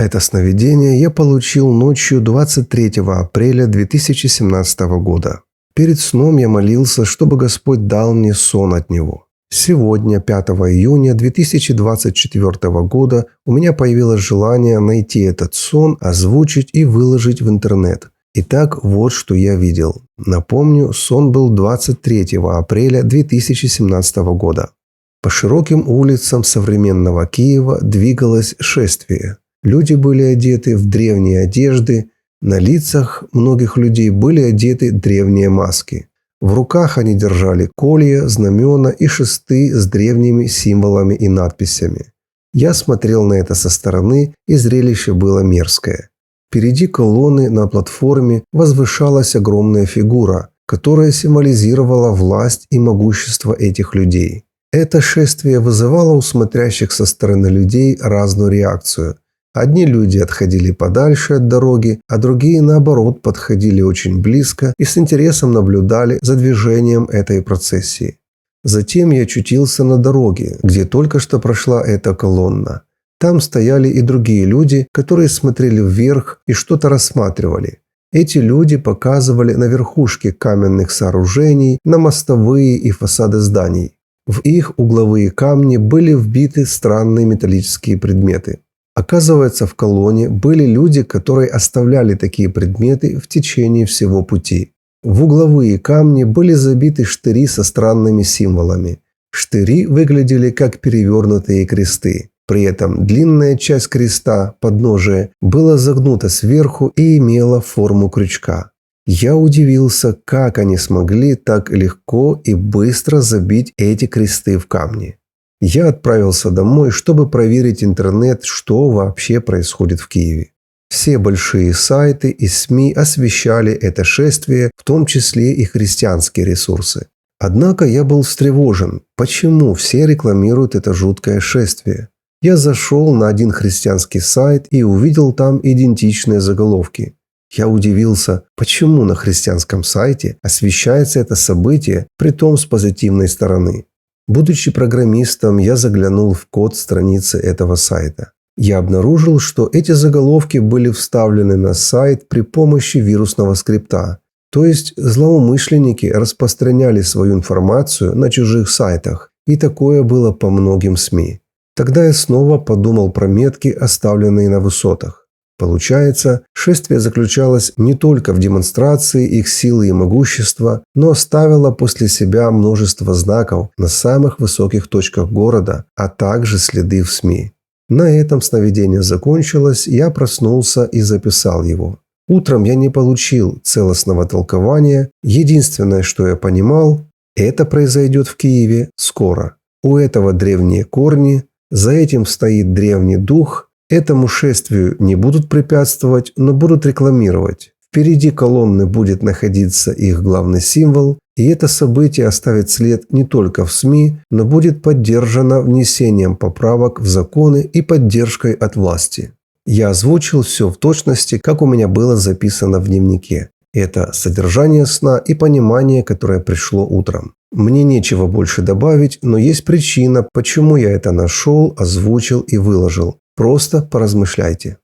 Это сновидение я получил ночью 23 апреля 2017 года. Перед сном я молился, чтобы Господь дал мне сон от Него. Сегодня, 5 июня 2024 года, у меня появилось желание найти этот сон, озвучить и выложить в интернет. Итак, вот что я видел. Напомню, сон был 23 апреля 2017 года. По широким улицам современного Киева двигалось шествие. Люди были одеты в древние одежды, на лицах многих людей были одеты древние маски. В руках они держали колья, знамена и шесты с древними символами и надписями. Я смотрел на это со стороны, и зрелище было мерзкое. Впереди колонны на платформе возвышалась огромная фигура, которая символизировала власть и могущество этих людей. Это шествие вызывало у смотрящих со стороны людей разную реакцию. Одни люди отходили подальше от дороги, а другие, наоборот, подходили очень близко и с интересом наблюдали за движением этой процессии. Затем я очутился на дороге, где только что прошла эта колонна. Там стояли и другие люди, которые смотрели вверх и что-то рассматривали. Эти люди показывали на верхушки каменных сооружений, на мостовые и фасады зданий. В их угловые камни были вбиты странные металлические предметы. Оказывается, в колонне были люди, которые оставляли такие предметы в течение всего пути. В угловые камни были забиты штыри со странными символами. Штыри выглядели как перевернутые кресты. При этом длинная часть креста, подножие, была загнута сверху и имела форму крючка. Я удивился, как они смогли так легко и быстро забить эти кресты в камни. Я отправился домой, чтобы проверить интернет, что вообще происходит в Киеве. Все большие сайты и СМИ освещали это шествие, в том числе и христианские ресурсы. Однако я был встревожен, почему все рекламируют это жуткое шествие. Я зашел на один христианский сайт и увидел там идентичные заголовки. Я удивился, почему на христианском сайте освещается это событие, притом с позитивной стороны. Будучи программистом, я заглянул в код страницы этого сайта. Я обнаружил, что эти заголовки были вставлены на сайт при помощи вирусного скрипта. То есть злоумышленники распространяли свою информацию на чужих сайтах, и такое было по многим СМИ. Тогда я снова подумал про метки, оставленные на высотах. Получается, шествие заключалось не только в демонстрации их силы и могущества, но оставило после себя множество знаков на самых высоких точках города, а также следы в СМИ. На этом сновидение закончилось, я проснулся и записал его. Утром я не получил целостного толкования, единственное, что я понимал, это произойдет в Киеве скоро. У этого древние корни, за этим стоит древний дух. Этому шествию не будут препятствовать, но будут рекламировать. Впереди колонны будет находиться их главный символ, и это событие оставит след не только в СМИ, но будет поддержано внесением поправок в законы и поддержкой от власти. Я озвучил все в точности, как у меня было записано в дневнике. Это содержание сна и понимание, которое пришло утром. Мне нечего больше добавить, но есть причина, почему я это нашел, озвучил и выложил. Просто поразмышляйте.